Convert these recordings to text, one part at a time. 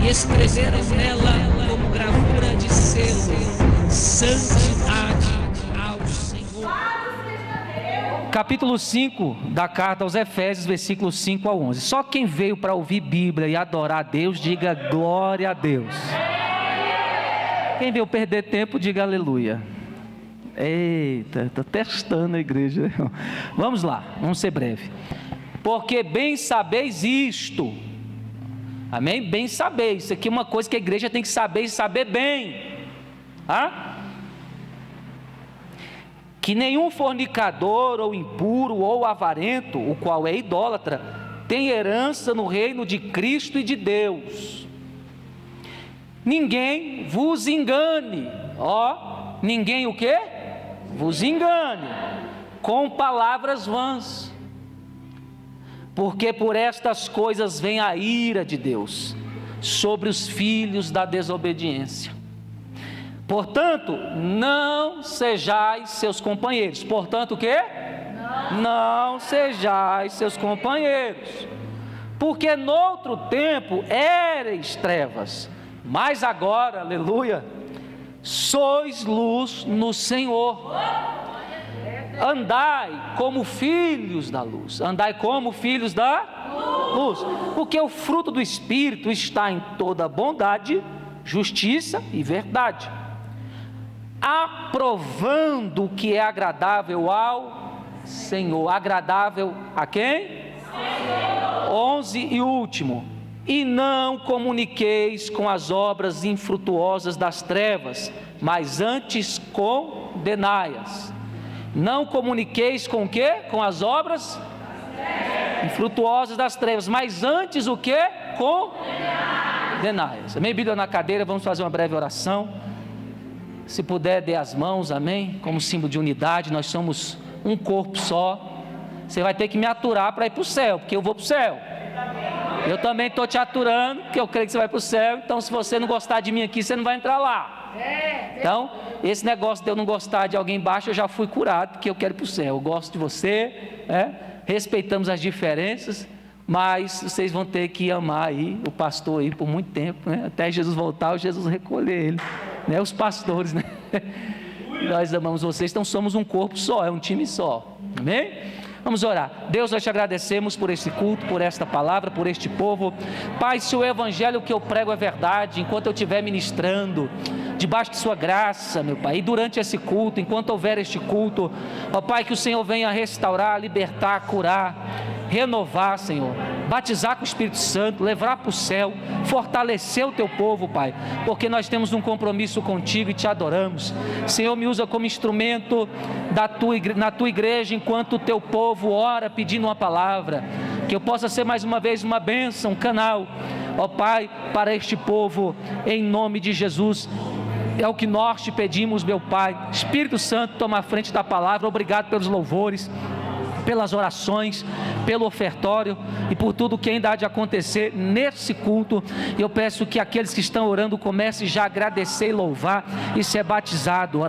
e escreveram nela como gravura de selo: santidade ao Senhor. Capítulo 5 da carta aos Efésios, versículos 5 a 11. Só quem veio para ouvir Bíblia e adorar a Deus, diga glória a Deus. Quem veio perder tempo, diga aleluia. Eita, estou testando a igreja. Vamos lá, vamos ser breve. Porque bem sabeis isto. Amém? Bem sabeis. Isso aqui é uma coisa que a igreja tem que saber e saber bem. Que nenhum fornicador, ou impuro, ou avarento, o qual é idólatra, tem herança no reino de Cristo e de Deus. Ninguém vos engane. Ninguém o quê? Vos engane com palavras vãs, porque por estas coisas vem a ira de Deus sobre os filhos da desobediência. Portanto, não sejais seus companheiros. Portanto, o quê? Não sejais seus companheiros, porque noutro tempo éreis trevas, mas agora, aleluia, sois luz no Senhor. Andai como filhos da luz. Andai como filhos da luz. Porque o fruto do Espírito está em toda bondade, justiça e verdade, aprovando o que é agradável ao Senhor. Agradável a quem? Senhor. 11 e último. E não comuniqueis com as obras infrutuosas das trevas, mas antes condenai-as. Não comuniqueis com o quê? Com as obras infrutuosas das trevas, mas antes o quê? Condenai-as. Amém? Bíblia na cadeira, vamos fazer uma breve oração. Se puder, dê as mãos, amém? Como símbolo de unidade, nós somos um corpo só. Você vai ter que me aturar para ir para o céu, porque eu vou para o céu. Eu também estou te aturando, porque eu creio que você vai para o céu. Então, se você não gostar de mim aqui, você não vai entrar lá. Então, esse negócio de eu não gostar de alguém embaixo, eu já fui curado, porque eu quero ir para o céu. Eu gosto de você, respeitamos as diferenças, mas vocês vão ter que amar aí o pastor aí por muito tempo, até Jesus voltar ou Jesus recolher ele, os pastores, Nós amamos vocês, então somos um corpo só, é um time só, amém? Vamos orar. Deus, nós te agradecemos por este culto, por esta palavra, por este povo. Pai, se o evangelho que eu prego é verdade, enquanto eu estiver ministrando, debaixo de sua graça, meu Pai, e durante esse culto, enquanto houver este culto, ó Pai, que o Senhor venha restaurar, libertar, curar, renovar, Senhor, batizar com o Espírito Santo, levar para o céu, fortalecer o teu povo, Pai, porque nós temos um compromisso contigo e te adoramos. Senhor, me usa como instrumento na tua igreja, enquanto o teu povo ora pedindo uma palavra, que eu possa ser mais uma vez uma bênção, um canal, ó Pai, para este povo, em nome de Jesus. É o que nós te pedimos, meu Pai. Espírito Santo, toma a frente da palavra. Obrigado pelos louvores, pelas orações, pelo ofertório e por tudo que ainda há de acontecer nesse culto. Eu peço que aqueles que estão orando comecem já a agradecer e louvar e ser batizado.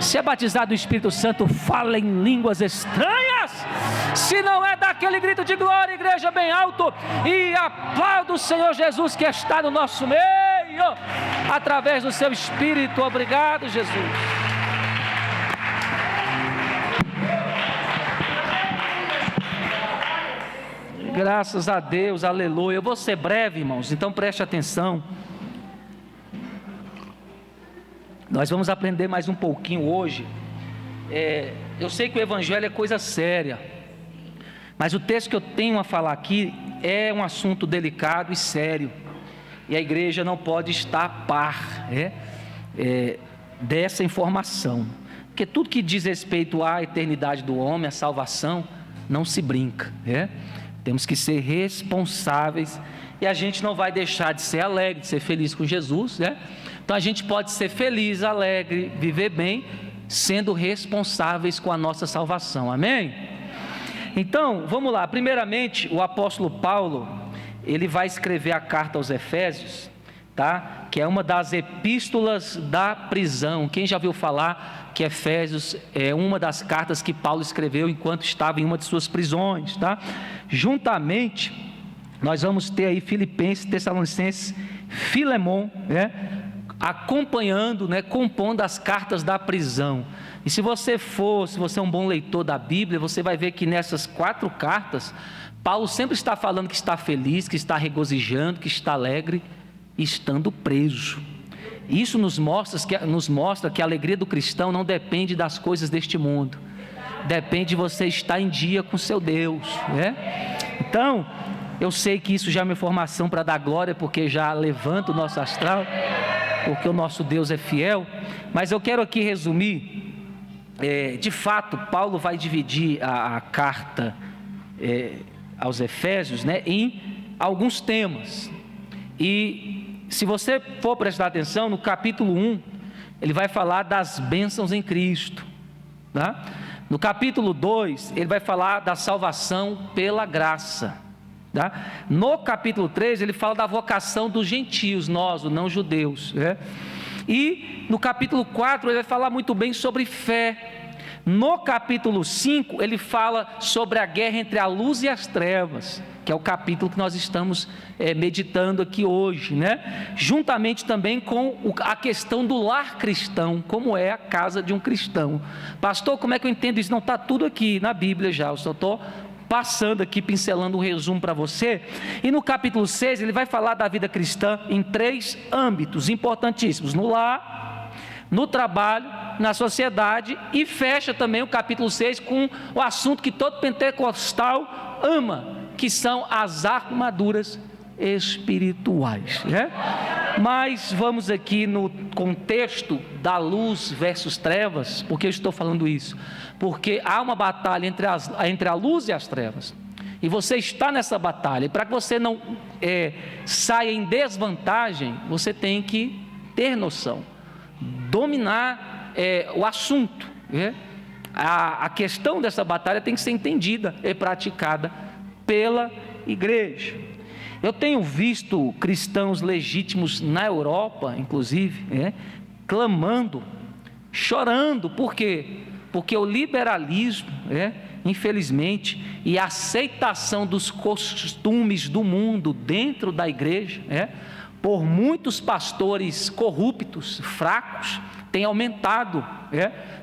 Se é batizado no Espírito Santo, fala em línguas estranhas. Se não é, dá aquele grito de glória, igreja, bem alto, e aplauda o Senhor Jesus que está no nosso meio, através do seu Espírito. Obrigado, Jesus. Graças a Deus, aleluia. Eu vou ser breve, irmãos, então preste atenção. Nós vamos aprender mais um pouquinho hoje. Eu sei que o evangelho é coisa séria, mas o texto que eu tenho a falar aqui é um assunto delicado e sério, e a igreja não pode estar a par dessa informação, porque tudo que diz respeito à eternidade do homem, à salvação, não se brinca, Temos que ser responsáveis, e a gente não vai deixar de ser alegre, de ser feliz com Jesus, Então a gente pode ser feliz, alegre, viver bem, sendo responsáveis com a nossa salvação, amém? Então, vamos lá. Primeiramente, o apóstolo Paulo, ele vai escrever a carta aos Efésios, tá? Que é uma das epístolas da prisão. Quem já ouviu falar que Efésios é uma das cartas que Paulo escreveu enquanto estava em uma de suas prisões, tá? Juntamente Nós vamos ter aí Filipenses, Tessalonicenses, Filemon, acompanhando, compondo as cartas da prisão. E se você é um bom leitor da Bíblia, você vai ver que nessas 4 cartas, Paulo sempre está falando que está feliz, que está regozijando, que está alegre, estando preso. Isso nos mostra que a alegria do cristão não depende das coisas deste mundo, depende de você estar em dia com seu Deus, Então, eu sei que isso já é uma informação para dar glória, porque já levanta o nosso astral, porque o nosso Deus é fiel. Mas eu quero aqui resumir. De fato, Paulo vai dividir a carta aos Efésios, em alguns temas. E se você for prestar atenção, no capítulo 1, ele vai falar das bênçãos em Cristo, tá? No capítulo 2, ele vai falar da salvação pela graça, tá? No capítulo 3, ele fala da vocação dos gentios, nós, os não-judeus, E no capítulo 4, ele vai falar muito bem sobre fé. No capítulo 5, ele fala sobre a guerra entre a luz e as trevas, que é o capítulo que nós estamos meditando aqui hoje, Juntamente também com a questão do lar cristão, como é a casa de um cristão. Pastor, como é que eu entendo isso? Não está tudo aqui na Bíblia já, eu só estou passando aqui, pincelando um resumo para você. E no capítulo 6, ele vai falar da vida cristã em 3 âmbitos importantíssimos: no lar, no trabalho, na sociedade, e fecha também o capítulo 6 com o assunto que todo pentecostal ama, que são as armaduras espirituais, Mas vamos aqui no contexto da luz versus trevas. Por que eu estou falando isso? Porque há uma batalha entre a luz e as trevas, e você está nessa batalha, e para que você não saia em desvantagem, você tem que ter noção, dominar o assunto, a questão dessa batalha tem que ser entendida e praticada pela igreja. Eu tenho visto cristãos legítimos na Europa, inclusive, clamando, chorando. Por quê? Porque o liberalismo, infelizmente, e a aceitação dos costumes do mundo dentro da igreja, por muitos pastores corruptos, fracos, tem aumentado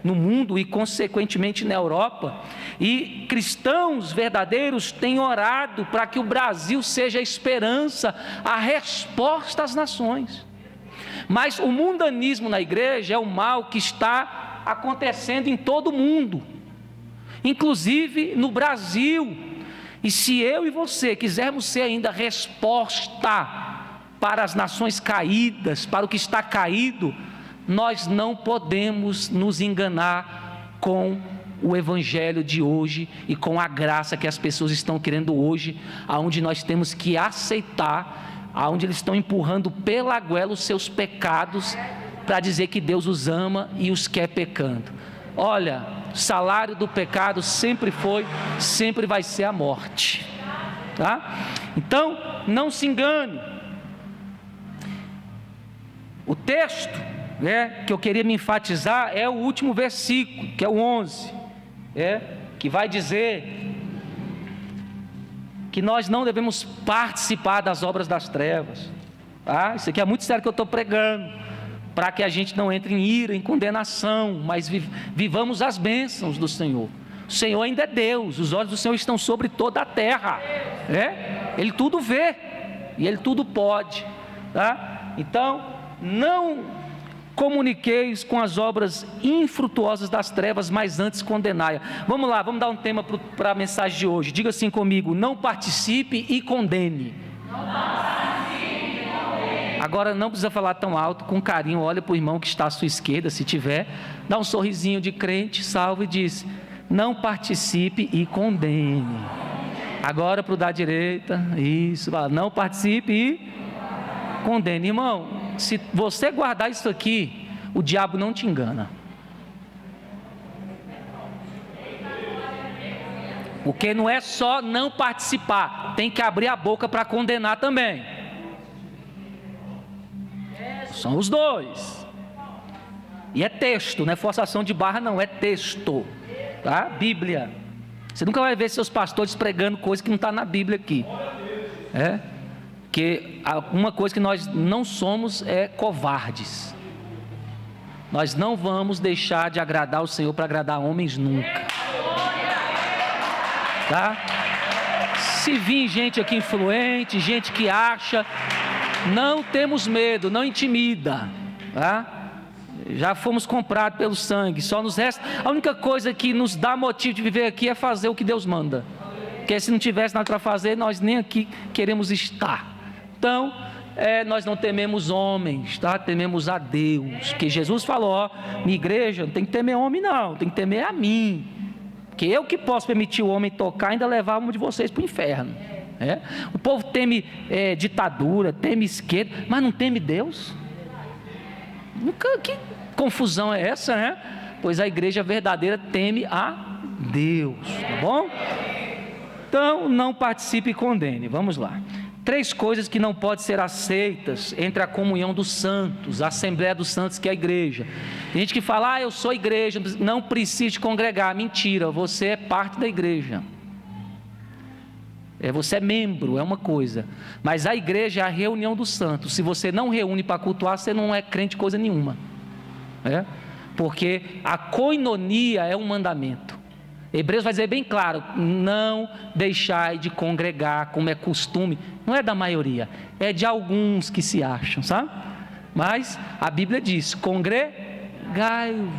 no mundo e consequentemente na Europa. E cristãos verdadeiros têm orado para que o Brasil seja a esperança, a resposta às nações. Mas o mundanismo na igreja é o mal que está acontecendo em todo o mundo, inclusive no Brasil. E se eu e você quisermos ser ainda resposta para as nações caídas, para o que está caído, nós não podemos nos enganar com o evangelho de hoje e com a graça que as pessoas estão querendo hoje, aonde nós temos que aceitar, aonde eles estão empurrando pela goela os seus pecados, para dizer que Deus os ama e os quer pecando. Olha, o salário do pecado sempre foi, sempre vai ser a morte, tá? Então, não se engane. O texto que eu queria me enfatizar é o último versículo, que é o 11, que vai dizer que nós não devemos participar das obras das trevas, tá? Isso aqui é muito sério que eu estou pregando, para que a gente não entre em ira, em condenação, mas vivamos as bênçãos do Senhor. O Senhor ainda é Deus, os olhos do Senhor estão sobre toda a terra, Ele tudo vê, e Ele tudo pode, tá? Então, não comuniqueis com as obras infrutuosas das trevas, mas antes condenai-a. Vamos lá, vamos dar um tema para a mensagem de hoje. Diga assim comigo: não participe e condene. Agora não precisa falar tão alto, com carinho, olha para o irmão que está à sua esquerda, se tiver, dá um sorrisinho de crente, salve e diz: não participe e condene. Agora para o da direita, isso, não participe e condene. Irmão, se você guardar isso aqui, o diabo não te engana. Porque não é só não participar, tem que abrir a boca para condenar também. São os dois. E é texto, não é forçação de barra não, é texto, tá? Bíblia. Você nunca vai ver seus pastores pregando coisa que não está na Bíblia aqui. Que uma coisa que nós não somos é covardes. Nós não vamos deixar de agradar o Senhor para agradar homens nunca. Tá? Se vir gente aqui influente, gente que acha, não temos medo, não intimida, tá? Já fomos comprados pelo sangue, só nos resta, a única coisa que nos dá motivo de viver aqui é fazer o que Deus manda, porque se não tivesse nada para fazer, nós nem aqui queremos estar. Então, nós não tememos homens, tá? Tememos a Deus, que Jesus falou, minha igreja não tem que temer homem não, tem que temer a mim, que eu que posso permitir o homem tocar e ainda levar um de vocês para o inferno. O povo teme ditadura, teme esquerda, mas não teme Deus. Que confusão é essa, né? Pois a igreja verdadeira teme a Deus, tá bom? Então não participe e condene. Vamos lá. 3 coisas que não podem ser aceitas entre a comunhão dos santos, a Assembleia dos Santos, que é a igreja. Tem gente que fala, eu sou igreja, não preciso congregar. Mentira, você é parte da igreja. Você é membro, é uma coisa. Mas a igreja é a reunião dos santos. Se você não reúne para cultuar, você não é crente coisa nenhuma. Porque a koinonia é um mandamento. Hebreus vai dizer bem claro, não deixai de congregar, como é costume. Não é da maioria, é de alguns que se acham, sabe? Mas a Bíblia diz, congregai-vos.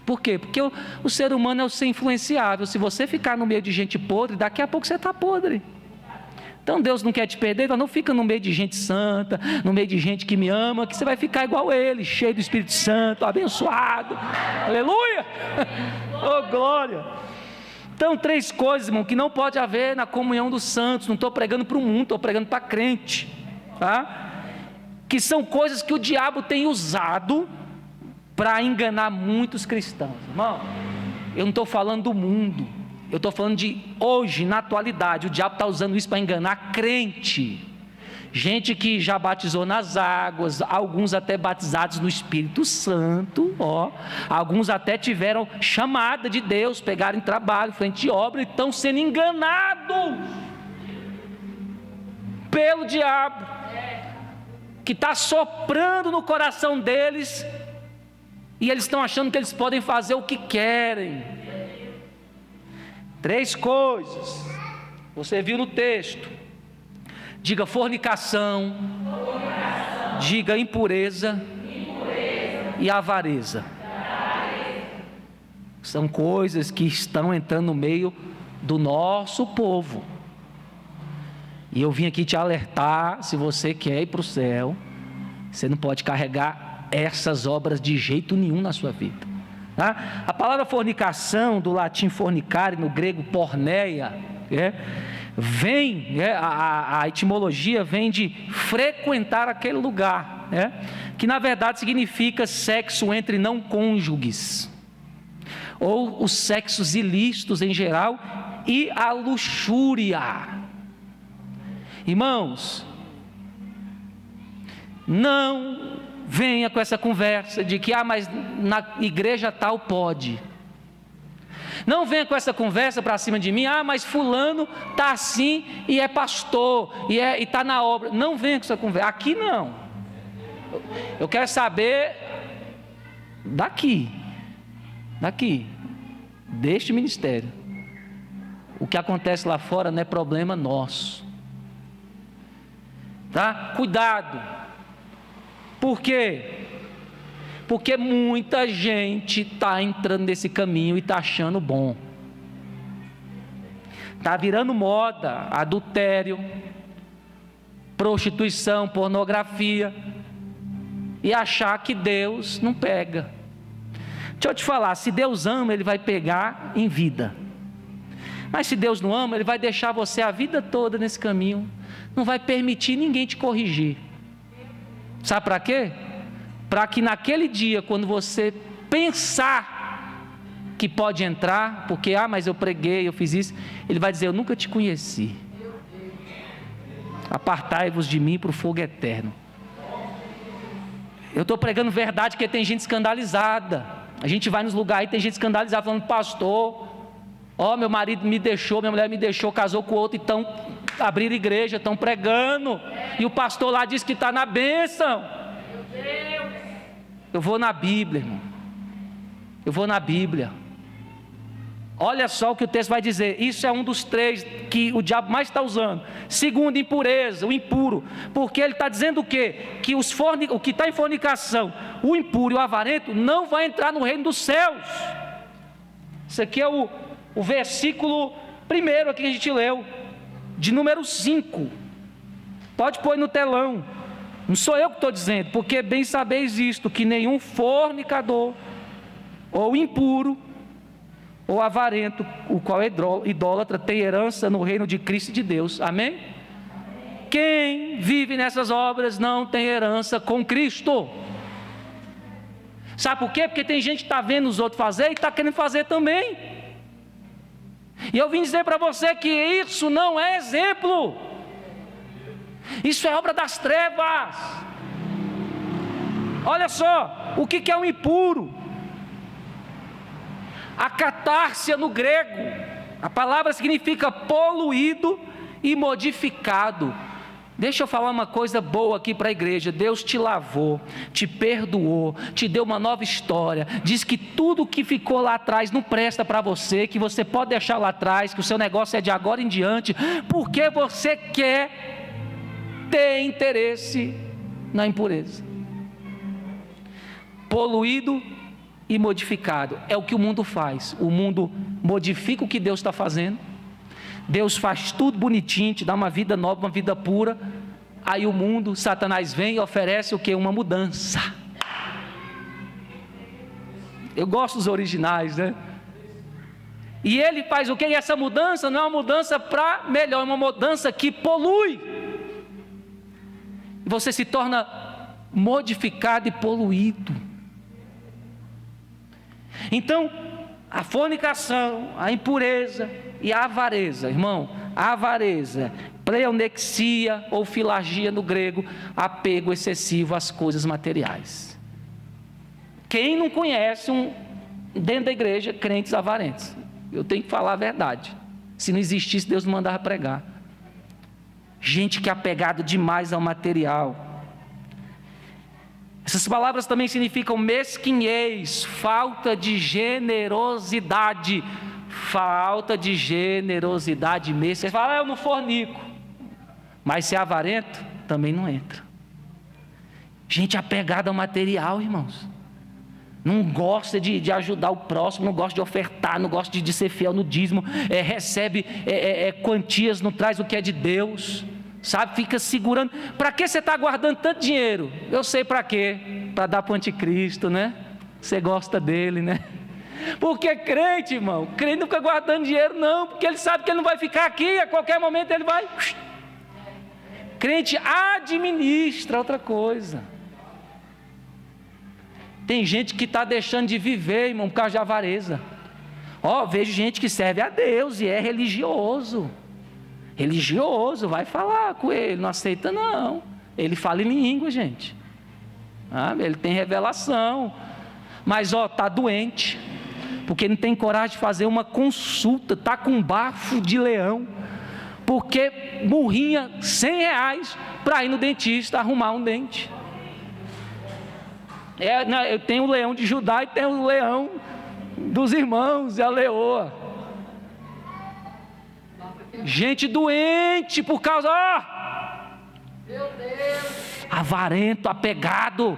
Por quê? Porque o ser humano é o ser influenciável. Se você ficar no meio de gente podre, daqui a pouco você está podre. Então Deus não quer te perder, então não fica no meio de gente santa, no meio de gente que me ama, que você vai ficar igual ele, cheio do Espírito Santo, abençoado. Aleluia! Oh, glória! Então 3 coisas, irmão, que não pode haver na comunhão dos santos. Não estou pregando para o mundo, estou pregando para crente, tá? Que são coisas que o diabo tem usado para enganar muitos cristãos. Irmão, eu não estou falando do mundo, eu estou falando de hoje, na atualidade. O diabo está usando isso para enganar crente, gente que já batizou nas águas, alguns até batizados no Espírito Santo, alguns até tiveram chamada de Deus, pegaram em trabalho, frente de obra, e estão sendo enganados pelo diabo, que está soprando no coração deles, e eles estão achando que eles podem fazer o que querem. 3 coisas, você viu no texto. Diga fornicação, diga impureza e avareza. São coisas que estão entrando no meio do nosso povo. E eu vim aqui te alertar, se você quer ir para o céu, você não pode carregar essas obras de jeito nenhum na sua vida. Tá? A palavra fornicação, do latim fornicare, no grego porneia, vem, a etimologia vem de frequentar aquele lugar, que na verdade significa sexo entre não cônjuges, ou os sexos ilícitos em geral, e a luxúria. Irmãos, não venha com essa conversa de que, mas na igreja tal pode. Não venha com essa conversa para cima de mim, mas fulano está assim e é pastor, e está na obra. Não venha com essa conversa, aqui não. Eu quero saber daqui, deste ministério. O que acontece lá fora não é problema nosso. Tá? Cuidado. Por quê? Porque muita gente está entrando nesse caminho e está achando bom. Está virando moda, adultério, prostituição, pornografia, e achar que Deus não pega. Deixa eu te falar, se Deus ama, Ele vai pegar em vida. Mas se Deus não ama, Ele vai deixar você a vida toda nesse caminho, não vai permitir ninguém te corrigir. Sabe para quê? Para que naquele dia, quando você pensar que pode entrar, porque, mas eu preguei, eu fiz isso, Ele vai dizer, eu nunca te conheci. Apartai-vos de mim para o fogo eterno. Eu estou pregando verdade, porque tem gente escandalizada. A gente vai nos lugares e tem gente escandalizada, falando, pastor, meu marido me deixou, minha mulher me deixou, casou com outro, então abriram igreja, estão pregando, e o pastor lá diz que está na bênção. Eu vou na Bíblia, irmão. Eu vou na Bíblia. Olha só o que o texto vai dizer. Isso é um dos 3 que o diabo mais está usando. Segundo, impureza, o impuro. Porque ele está dizendo o quê? Que o que está em fornicação, o impuro e o avarento, não vai entrar no reino dos céus. Isso aqui é o versículo 1 aqui que a gente leu, de número 5. Pode pôr no telão. Não sou eu que estou dizendo, porque bem sabeis isto, que nenhum fornicador, ou impuro, ou avarento, o qual é idólatra, tem herança no reino de Cristo e de Deus. Amém? Quem vive nessas obras não tem herança com Cristo. Sabe por quê? Porque tem gente que está vendo os outros fazer e está querendo fazer também. E eu vim dizer para você que isso não é exemplo. Isso é obra das trevas. Olha só, o que é um impuro? A catársia no grego, a palavra significa poluído e modificado. Deixa eu falar uma coisa boa aqui para a igreja. Deus te lavou, te perdoou, te deu uma nova história. Diz que tudo que ficou lá atrás não presta para você, que você pode deixar lá atrás, que o seu negócio é de agora em diante, porque você quer ter interesse na impureza. Poluído e modificado, é o que o mundo faz. O mundo modifica o que Deus está fazendo. Deus faz tudo bonitinho, te dá uma vida nova, uma vida pura. Aí o mundo, Satanás vem e oferece o que? Uma mudança. Eu gosto dos originais, né? E ele faz o que? E essa mudança não é uma mudança para melhor, é uma mudança que polui. Você se torna modificado e poluído. Então, a fornicação, a impureza e a avareza, irmão, a avareza, pleonexia ou filargia no grego, apego excessivo às coisas materiais. Quem não conhece dentro da igreja, crentes avarentos? Eu tenho que falar a verdade. Se não existisse, Deus não mandava pregar. Gente que é apegada demais ao material. Essas palavras também significam mesquinhez, falta de generosidade. Falta de generosidade mesmo. Você fala, eu não fornico. Mas se é avarento, também não entra. Gente apegada ao material, irmãos. Não gosta de ajudar o próximo, não gosta de ofertar, não gosta de ser fiel no dízimo. Recebe quantias, não traz o que é de Deus. Sabe, fica segurando. Para que você está guardando tanto dinheiro? Eu sei para quê. Para dar para o anticristo, né? Você gosta dele, né? Porque crente, irmão, crente não fica guardando dinheiro não, porque ele sabe que ele não vai ficar aqui, a qualquer momento ele vai. Crente administra outra coisa. Tem gente que está deixando de viver, irmão, por causa de avareza. Vejo gente que serve a Deus e é religioso. Religioso, vai falar com ele, não aceita não. Ele fala em língua, gente. Ele tem revelação. Mas está doente, porque não tem coragem de fazer uma consulta, está com bafo de leão, porque morrinha R$100 para ir no dentista arrumar um dente. Eu tenho o leão de Judá e tenho o leão dos irmãos e a leoa. Gente doente por causa, meu Deus, avarento, apegado.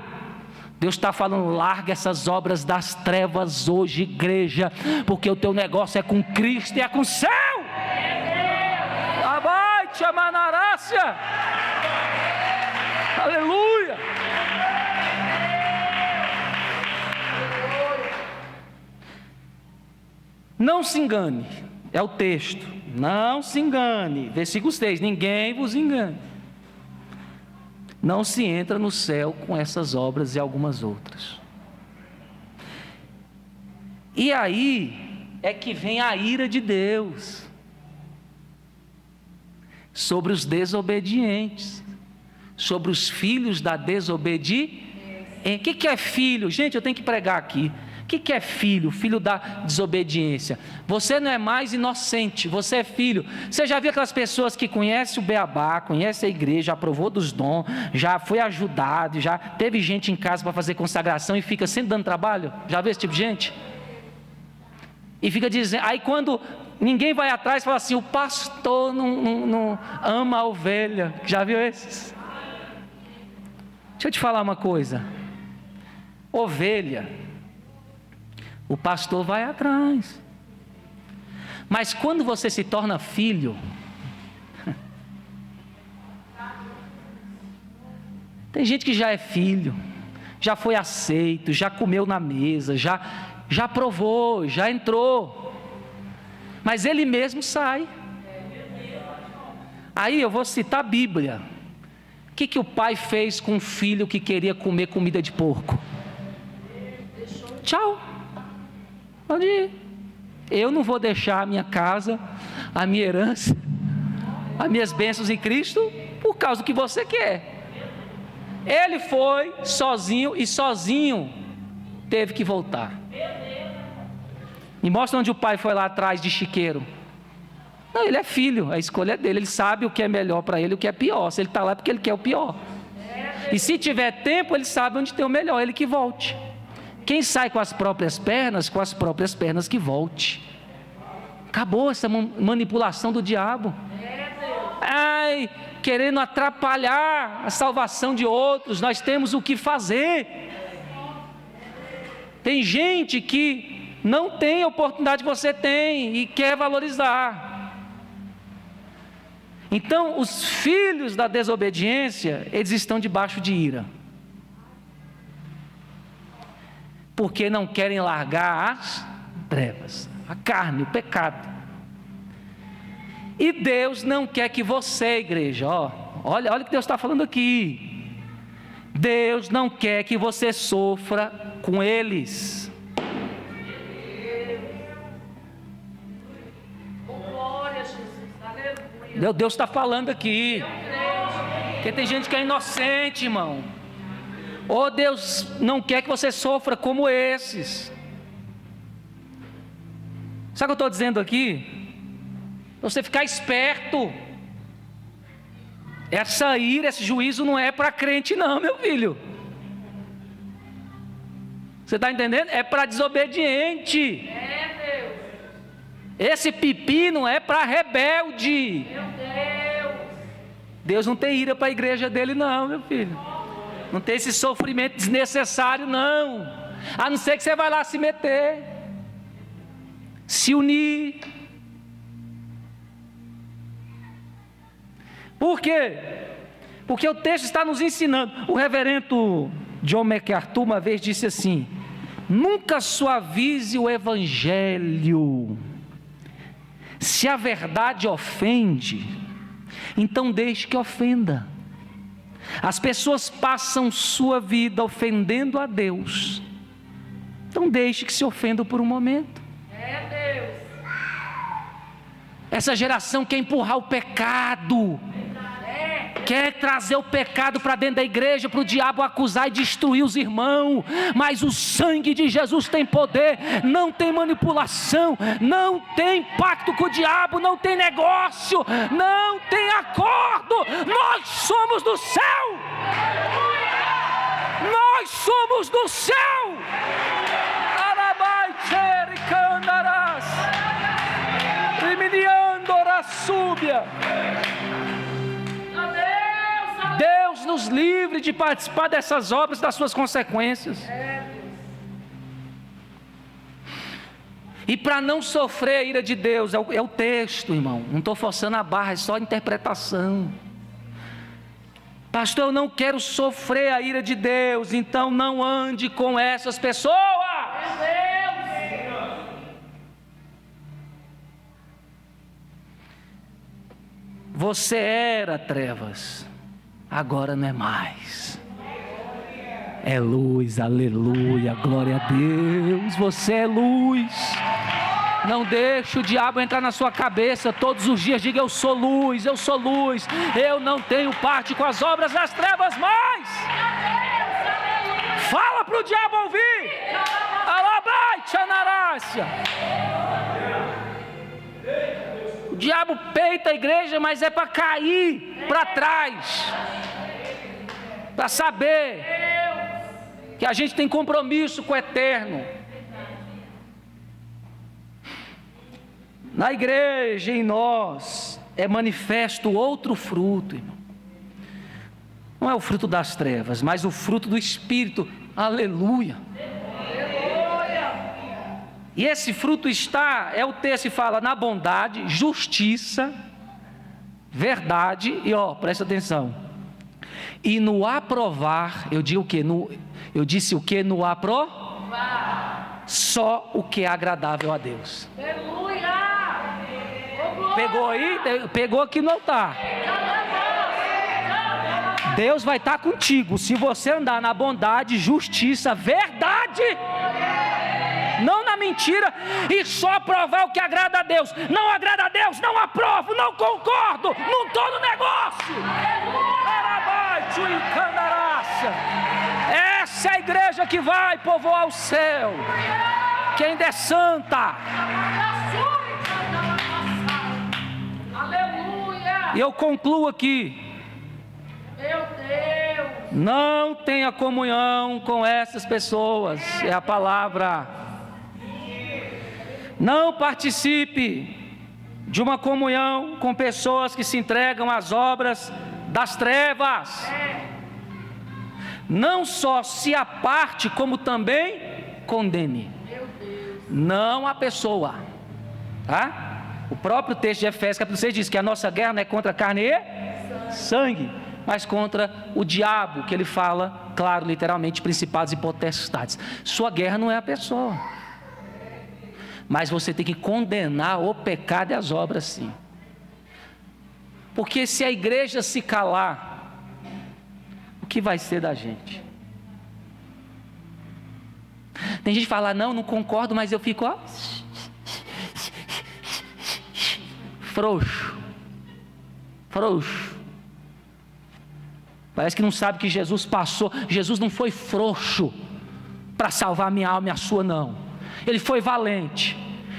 Deus está falando, larga essas obras das trevas hoje, igreja, porque o teu negócio é com Cristo e é com o céu. Abate a manarácia. Aleluia. Não se engane, é o texto. Não se engane, versículo 6, ninguém vos engane. Não se entra no céu com essas obras e algumas outras. E aí é que vem a ira de Deus sobre os desobedientes, sobre os filhos da desobediência. O que é filho? Gente, eu tenho que pregar aqui. O que é filho? Filho da desobediência. Você não é mais inocente, você é filho. Você já viu aquelas pessoas que conhecem o beabá, conhecem a igreja, aprovou dos dons, já foi ajudado, já teve gente em casa para fazer consagração e fica sempre dando trabalho? Já viu esse tipo de gente? E fica dizendo, aí quando ninguém vai atrás, fala assim, o pastor não ama a ovelha. Já viu esses? Deixa eu te falar uma coisa. Ovelha, o pastor vai atrás. Mas quando você se torna filho, tem gente que já é filho, já foi aceito, já comeu na mesa, já provou, já entrou, mas ele mesmo sai. Aí eu vou citar a Bíblia. O que o pai fez com um filho que queria comer comida de porco? Tchau, pode ir. Eu não vou deixar a minha casa, a minha herança, as minhas bênçãos em Cristo por causa do que você quer. Ele foi sozinho e sozinho teve que voltar. Me mostra onde o pai foi lá atrás de chiqueiro. Não, ele é filho, a escolha é dele, ele sabe o que é melhor para ele, o que é pior. Se ele está lá é porque ele quer o pior. E se tiver tempo, ele sabe onde tem o melhor, ele que volte. Quem sai com as próprias pernas que volte. Acabou essa manipulação do diabo. Ai, querendo atrapalhar a salvação de outros, nós temos o que fazer. Tem gente que não tem a oportunidade que você tem e quer valorizar. Então, os filhos da desobediência, eles estão debaixo de ira. Porque não querem largar as trevas, a carne, o pecado. E Deus não quer que você, igreja, olha o que Deus está falando aqui. Deus não quer que você sofra com eles. Deus está falando aqui. Porque tem gente que é inocente, irmão. Ou Deus não quer que você sofra como esses. Sabe o que eu estou dizendo aqui? Para você ficar esperto. Essa ira, esse juízo não é para crente não, meu filho. Você está entendendo? É para desobediente. Esse pipi não é para rebelde. Deus não tem ira para a igreja dele não, meu filho. Não tem esse sofrimento desnecessário não. A não ser que você vai lá se meter, se unir. Por quê? Porque o texto está nos ensinando. O reverendo John MacArthur uma vez disse assim: nunca suavize o evangelho. Se a verdade ofende, então deixe que ofenda. As pessoas passam sua vida ofendendo a Deus, então deixe que se ofendam por um momento. Essa geração quer empurrar o pecado, quer trazer o pecado para dentro da igreja, para o diabo acusar e destruir os irmãos. Mas o sangue de Jesus tem poder, não tem manipulação, não tem pacto com o diabo, não tem negócio, não tem acordo. Nós somos do céu, nós somos do céu. Deus nos livre de participar dessas obras, das suas consequências. E para não sofrer a ira de Deus, é o texto, irmão. Não estou forçando a barra, é só interpretação. Pastor, eu não quero sofrer a ira de Deus, então não ande com essas pessoas. Você era trevas, agora não é mais. É luz, aleluia, glória a Deus. Você é luz. Não deixe o diabo entrar na sua cabeça todos os dias. Diga: eu sou luz, eu sou luz. Eu não tenho parte com as obras das trevas mais. Fala para o diabo ouvir. Alabá. O diabo peita a igreja, mas é para cair para trás, para saber que a gente tem compromisso com o eterno. Na igreja, em nós, é manifesto outro fruto, irmão. Não é o fruto das trevas, mas o fruto do Espírito. Aleluia. E esse fruto está, o texto que fala, na bondade, justiça, verdade, e presta atenção. E no aprovar, eu disse o que? No aprovar. Só o que é agradável a Deus. Pegou aí? Pegou aqui no altar. Deus vai estar contigo se você andar na bondade, justiça, verdade, não na mentira, e só provar o que agrada a Deus. Não agrada a Deus, não aprovo, não concordo, não estou no negócio. Essa é a igreja que vai povoar o céu, que ainda é santa. E eu concluo aqui. Meu Deus! Não tenha comunhão com essas pessoas, é a palavra. Não participe de uma comunhão com pessoas que se entregam às obras das trevas. Não só se aparte, como também condene. Não a pessoa, tá? O próprio texto de Efésios capítulo 6 diz que a nossa guerra não é contra carne e sangue, mas contra o diabo, que ele fala, claro, literalmente, principados e potestades. Sua guerra não é a pessoa, mas você tem que condenar o pecado e as obras, sim. Porque se a igreja se calar, o que vai ser da gente? Tem gente que fala, não concordo, mas eu fico, frouxo. Parece que não sabe que Jesus passou. Jesus não foi frouxo para salvar minha alma e a sua, não. Ele foi valente.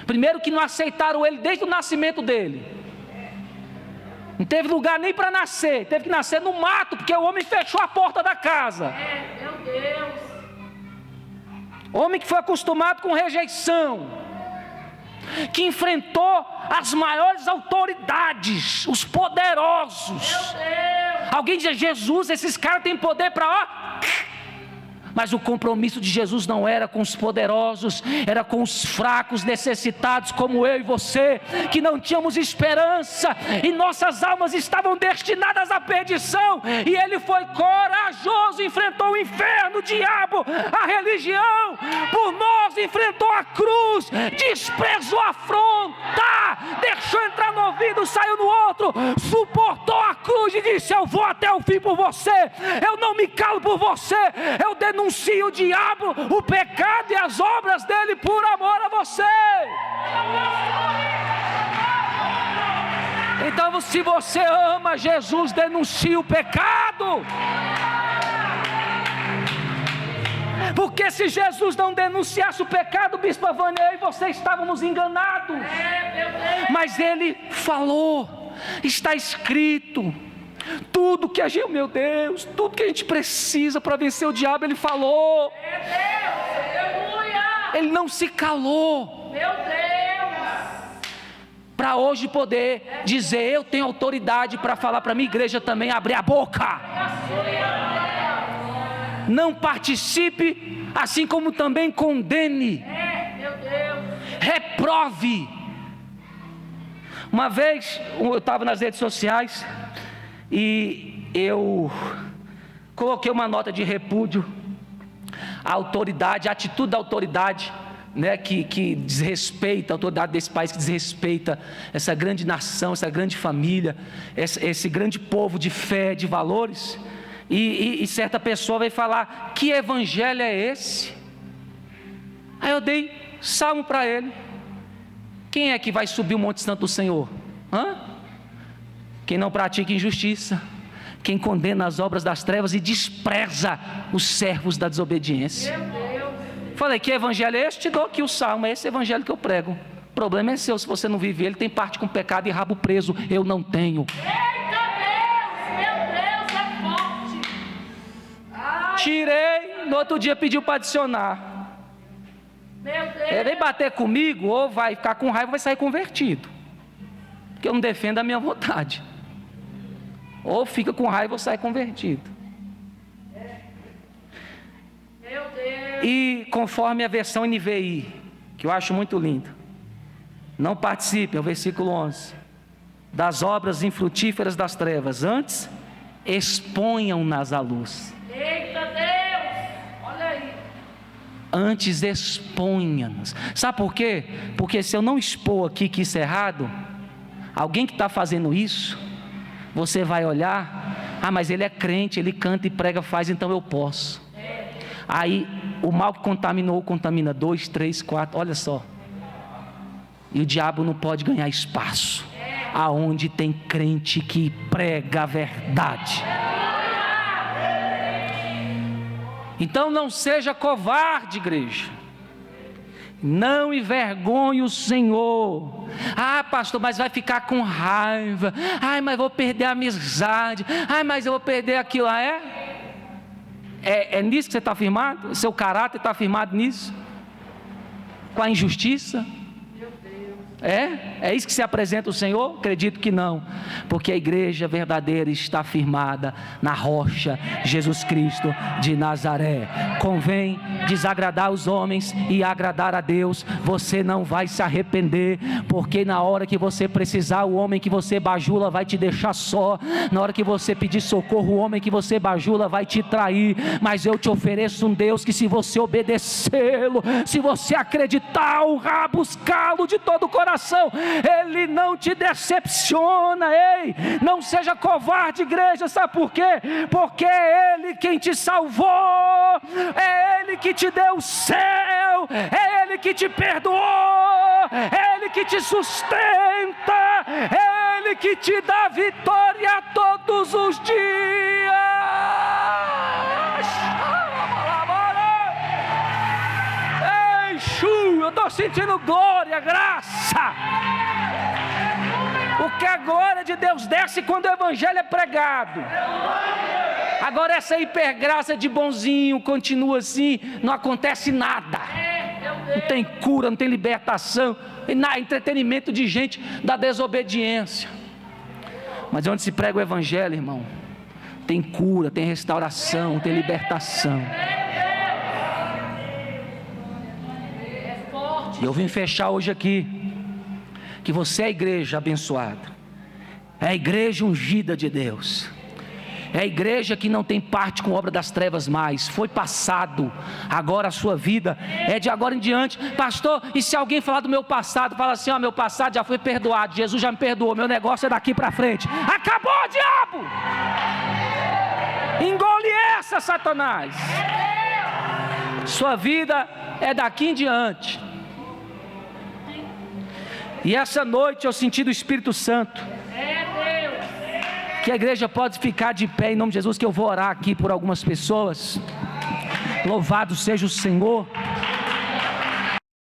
Primeiro que não aceitaram ele desde o nascimento dele. Não teve lugar nem para nascer. Teve que nascer no mato, porque o homem fechou a porta da casa. Meu Deus. Homem que foi acostumado com rejeição, que enfrentou as maiores autoridades, os poderosos. Alguém diz, Jesus, esses caras têm poder para Mas o compromisso de Jesus não era com os poderosos, era com os fracos, necessitados como eu e você, que não tínhamos esperança, e nossas almas estavam destinadas à perdição, e ele foi corajoso, enfrentou o inferno, o diabo, a religião, por nós enfrentou a cruz, desprezou a afronta, deixou entrar no ouvido, saiu no outro, suportou a cruz e disse, eu vou até o fim por você, eu não me calo por você, eu denuncio o diabo, o pecado e as obras dele por amor a você. Então, se você ama Jesus, denuncie o pecado. Porque se Jesus não denunciasse o pecado, Bispo Vânia, eu e você estávamos enganados. Mas ele falou, está escrito. Tudo que a gente, meu Deus, tudo que a gente precisa para vencer o diabo, ele falou. Meu Deus, aleluia. Ele não se calou. Meu Deus. Para hoje poder dizer, eu tenho autoridade para falar para a minha igreja também abrir a boca. Não participe, assim como também condene. Meu Deus. Reprove. Uma vez eu estava nas redes sociais e eu coloquei uma nota de repúdio à autoridade, à atitude da autoridade, né, que desrespeita a autoridade desse país, que desrespeita essa grande nação, essa grande família, esse grande povo de fé, de valores. E certa pessoa veio falar, que evangelho é esse? Aí eu dei salmo para ele. Quem é que vai subir o Monte Santo do Senhor? Quem não pratica injustiça, quem condena as obras das trevas e despreza os servos da desobediência. Falei, que evangelho é esse? Te dou aqui o salmo, é esse evangelho que eu prego. O problema é seu, se você não vive ele, tem parte com pecado e rabo preso. Eu não tenho. Eita Deus, meu Deus, é forte. Ai, Tirei, no outro dia pediu para adicionar. meu Deus. Ele vem bater comigo, ou vai ficar com raiva, ou vai sair convertido. Porque eu não defendo a minha vontade. Ou fica com raiva ou sai convertido. Meu Deus. E conforme a versão NVI, que eu acho muito lindo, não participem, é o versículo 11, das obras infrutíferas das trevas, antes exponham-nas à luz. Eita Deus, olha aí. Antes exponha-nas. Sabe por quê? Porque se eu não expor aqui que isso é errado, alguém que está fazendo isso, você vai olhar, mas ele é crente, ele canta e prega, faz, então eu posso. Aí o mal que contaminou, contamina 2, 3, 4, olha só. E o diabo não pode ganhar espaço aonde tem crente que prega a verdade. Então não seja covarde, igreja. Não envergonhe o Senhor. Pastor, mas vai ficar com raiva. Mas vou perder a amizade. Mas eu vou perder aquilo. É nisso que você está firmado? Seu caráter está firmado nisso? Com a injustiça? É isso que se apresenta o Senhor? Acredito que não, porque a igreja verdadeira está firmada na rocha Jesus Cristo de Nazaré. Convém desagradar os homens e agradar a Deus. Você não vai se arrepender, porque na hora que você precisar, o homem que você bajula vai te deixar só. Na hora que você pedir socorro, o homem que você bajula vai te trair. Mas eu te ofereço um Deus que, se você obedecê-lo, se você acreditar, honrar, buscá-lo de todo o coração, Ele não te decepciona. Ei, não seja covarde, igreja. Sabe por quê? Porque é Ele quem te salvou, é Ele que te deu o céu, é Ele que te perdoou, é Ele que te sustenta, é Ele que te dá vitória todos os dias. Eu estou sentindo glória, graça. Porque a glória de Deus desce quando o evangelho é pregado. Agora essa hipergraça de bonzinho continua assim, não acontece nada. Não tem cura, não tem libertação, entretenimento de gente da desobediência. Mas onde se prega o evangelho, irmão, tem cura, tem restauração, tem libertação. E eu vim fechar hoje aqui, que você é a igreja abençoada, é a igreja ungida de Deus, é a igreja que não tem parte com obra das trevas mais. Foi passado, agora a sua vida é de agora em diante. Pastor, e se alguém falar do meu passado, fala assim: meu passado já foi perdoado, Jesus já me perdoou, meu negócio é daqui para frente. Acabou, diabo! Engole essa, Satanás. Sua vida é daqui em diante. E essa noite eu senti do Espírito Santo que a igreja pode ficar de pé em nome de Jesus, que eu vou orar aqui por algumas pessoas. Louvado seja o Senhor.